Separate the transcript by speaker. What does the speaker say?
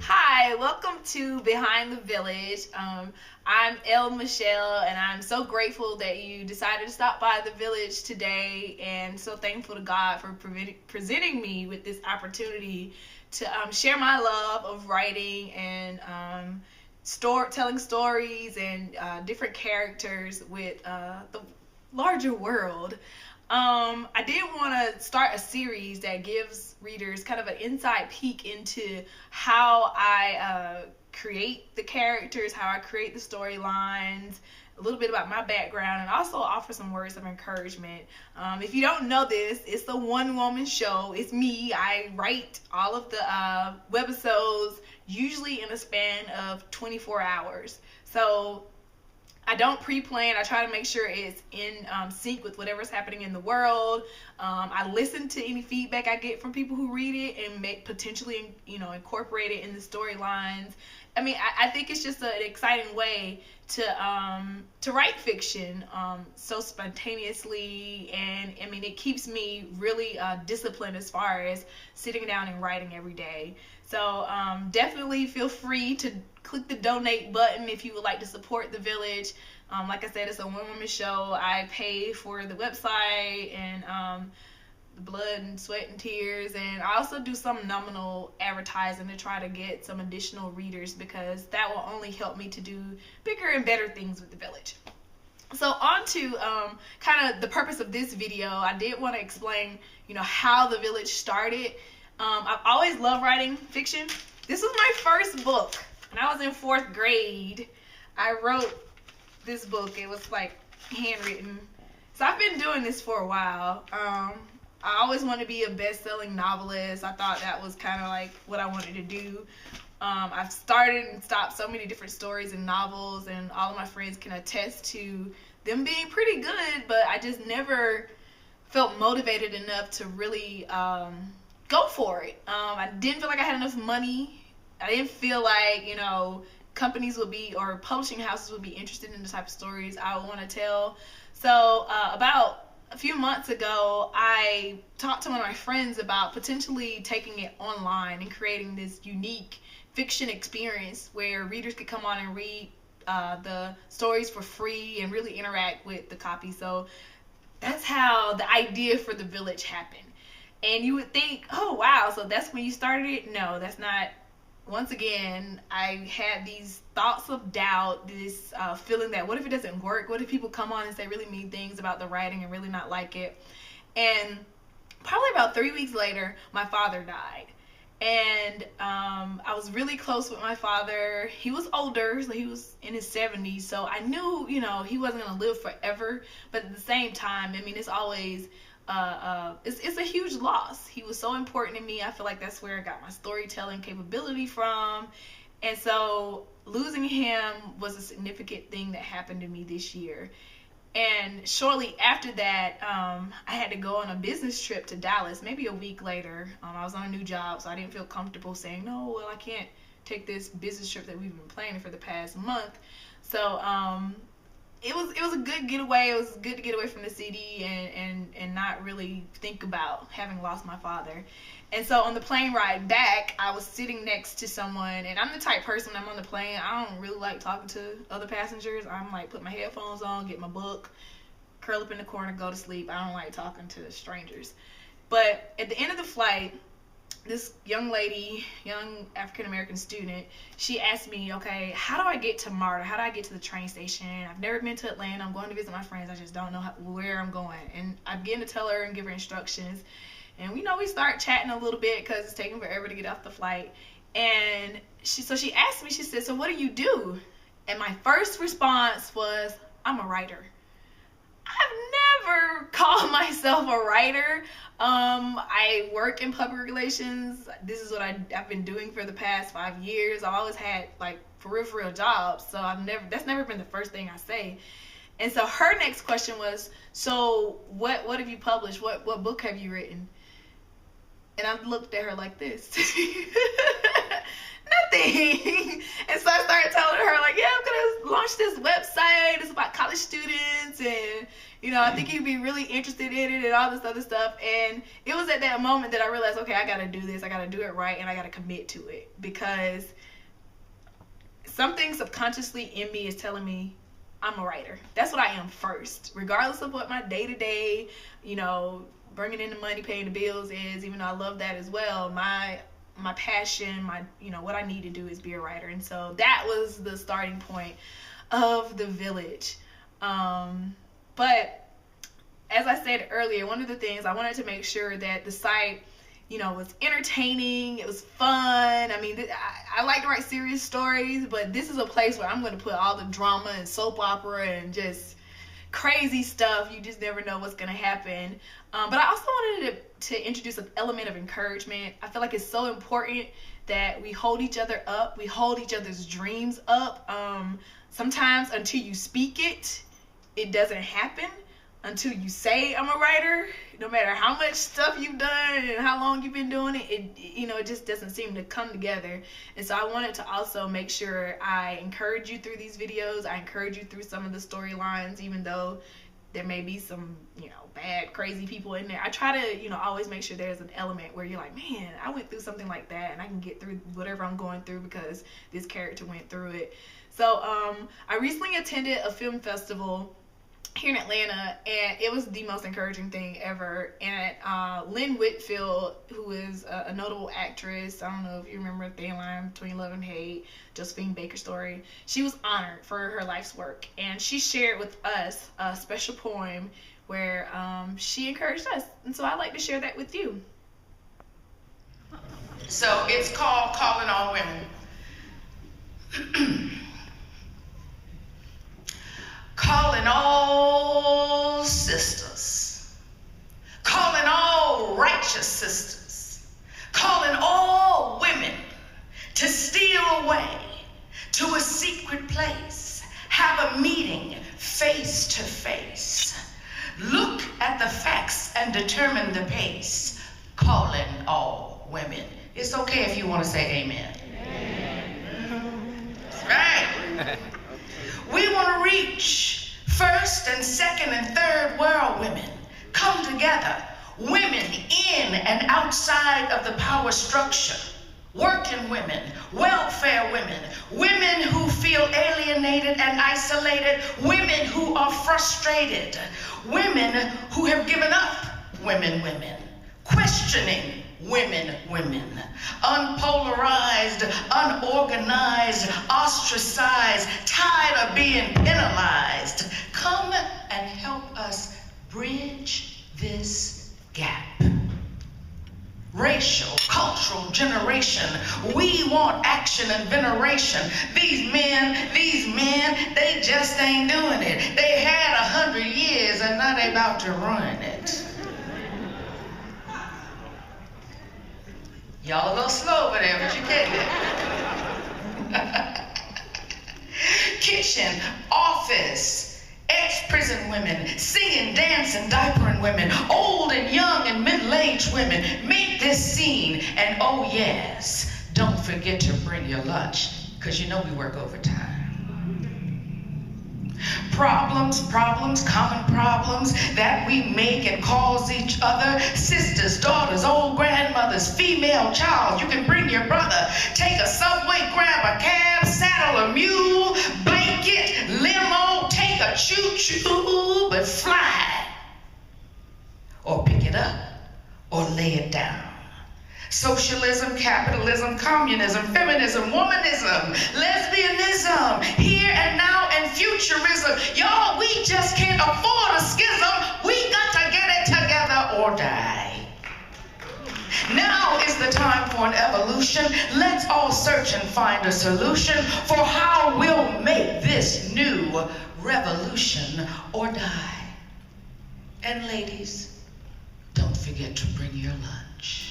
Speaker 1: Hi, welcome to Behind the Village. I'm El Michelle, and I'm so grateful that you decided to stop by the village today, and so thankful to God for presenting me with this opportunity to share my love of writing and telling stories and different characters with the larger world. I did want to start a series that gives readers kind of an inside peek into how I create the characters, how I create the storylines, a little bit about my background, and also offer some words of encouragement. If you don't know this, it's the one-woman show. It's me. I write all of the webisodes, usually in a span of 24 hours. So I don't pre-plan. I try to make sure it's in sync with whatever's happening in the world. I listen to any feedback I get from people who read it and potentially, incorporate it in the storylines. I mean, I think it's just an exciting way to write fiction so spontaneously, and I mean, it keeps me really disciplined as far as sitting down and writing every day. So definitely feel free to click the donate button if you would like to support the village. Like I said, it's a one-woman show. I pay for the website and the blood and sweat and tears, and I also do some nominal advertising to try to get some additional readers, because that will only help me to do bigger and better things with the village. So on to kind of the purpose of this video. I did want to explain, how the village started. I've always loved writing fiction. This was my first book. When I was in 4th grade, I wrote this book. It was like handwritten. So I've been doing this for a while. I always wanted to be a best-selling novelist. I thought that was kind of like what I wanted to do. I've started and stopped so many different stories and novels, and all of my friends can attest to them being pretty good, but I just never felt motivated enough to really go for it. I didn't feel like I had enough money. I didn't feel like, companies would be, or publishing houses would be interested in the type of stories I would want to tell. So about a few months ago, I talked to one of my friends about potentially taking it online and creating this unique fiction experience where readers could come on and read the stories for free and really interact with the copy. So that's how the idea for the village happened. And you would think, oh wow, so that's when you started it? No, that's not. Once again, I had these thoughts of doubt, this feeling that what if it doesn't work? What if people come on and say really mean things about the writing and really not like it? And probably about 3 weeks later, my father died. And I was really close with my father. He was older, so he was in his 70s. So I knew, he wasn't going to live forever. But at the same time, I mean, it's always it's a huge loss. He was so important to me. I feel like that's where I got my storytelling capability from. And so losing him was a significant thing that happened to me this year. And shortly after that, I had to go on a business trip to Dallas, maybe a week later. I was on a new job, so I didn't feel comfortable saying, no, well, I can't take this business trip that we've been planning for the past month. So it was a good getaway. It was good to get away from the city and not really think about having lost my father. And so on the plane ride back, I was sitting next to someone, and I'm the type person when I'm on the plane, I don't really like talking to other passengers. I'm like, put my headphones on, get my book, curl up in the corner, go to sleep. I don't like talking to strangers. But at the end of the flight, this young lady, young African-American student, she asked me, okay, how do I get to MARTA? How do I get to the train station? I've never been to Atlanta. I'm going to visit my friends. I just don't know where I'm going. And I begin to tell her and give her instructions. And we start chatting a little bit because it's taking forever to get off the flight. And she asked me, she said, so what do you do? And my first response was, I'm a writer. I've never called myself a writer. I work in public relations. This is what I've been doing for the past 5 years. I've always had for real jobs. So that's never been the first thing I say. And so her next question was, so what have you published? What book have you written? And I looked at her like this. thing. And so I started telling her, like, yeah, I'm going to launch this website. It's about college students. And, you know, I think you'd be really interested in it and all this other stuff. And it was at that moment that I realized, okay, I got to do this. I got to do it right. And I got to commit to it. Because something subconsciously in me is telling me I'm a writer. That's what I am first. Regardless of what my day-to-day, you know, bringing in the money, paying the bills is, even though I love that as well, my passion, my, you know, what I need to do is be a writer. And so that was the starting point of The Village. But as I said earlier, one of the things I wanted to make sure that the site, you know, was entertaining, it was fun. I mean, I like to write serious stories, but this is a place where I'm going to put all the drama and soap opera and just crazy stuff. You just never know what's going to happen. But I also wanted to introduce an element of encouragement. I feel like it's so important that we hold each other up. We hold each other's dreams up. Sometimes until you speak it, it doesn't happen. Until you say I'm a writer, no matter how much stuff you've done and how long you've been doing it, it just doesn't seem to come together. And so I wanted to also make sure I encourage you through these videos. I encourage you through some of the storylines, even though there may be some, bad, crazy people in there. I try to, always make sure there's an element where you're like, man, I went through something like that and I can get through whatever I'm going through because this character went through it. So I recently attended a film festival here in Atlanta, and it was the most encouraging thing ever. And Lynn Whitfield, who is a notable actress, I don't know if you remember Thin Line Between Love and Hate, Josephine Baker's Story, she was honored for her life's work, and she shared with us a special poem where she encouraged us, and so I'd like to share that with you.
Speaker 2: So it's called Calling All Women. Calling all sisters, calling all righteous sisters, calling all women to steal away to a secret place, have a meeting face to face, look at the facts and determine the pace, calling all women. It's okay if you want to say amen. Amen. That's right. We want to reach first and second and third world women. Come together. Women in and outside of the power structure. Working women, welfare women, women who feel alienated and isolated, women who are frustrated, women who have given up, women, questioning women, unpolarized, unorganized, ostracized, tired of being penalized. Come and help us bridge this gap. Racial, cultural generation, we want action and veneration. These men, they just ain't doing it. They had 100 years and now they about to ruin it. Y'all a little slow over there, but you get it. Kitchen, office, ex-prison women, singing, dancing, diapering women, old and young and middle-aged women. Make this scene, and oh yes, don't forget to bring your lunch, because you know we work overtime. Problems, common problems that we make and cause each other. Sisters, daughters, old grandmothers, female child. You can bring your brother. Take a subway, grab a cab, saddle a mule, blanket, limo, take a choo-choo, but fly. Or pick it up, or lay it down. Socialism, capitalism, communism, feminism, womanism, lesbianism, here and now, and futurism. Y'all, we just can't afford a schism. We got to get it together or die. Now is the time for an evolution. Let's all search and find a solution for how we'll make this new revolution or die. And ladies, don't forget to bring your lunch.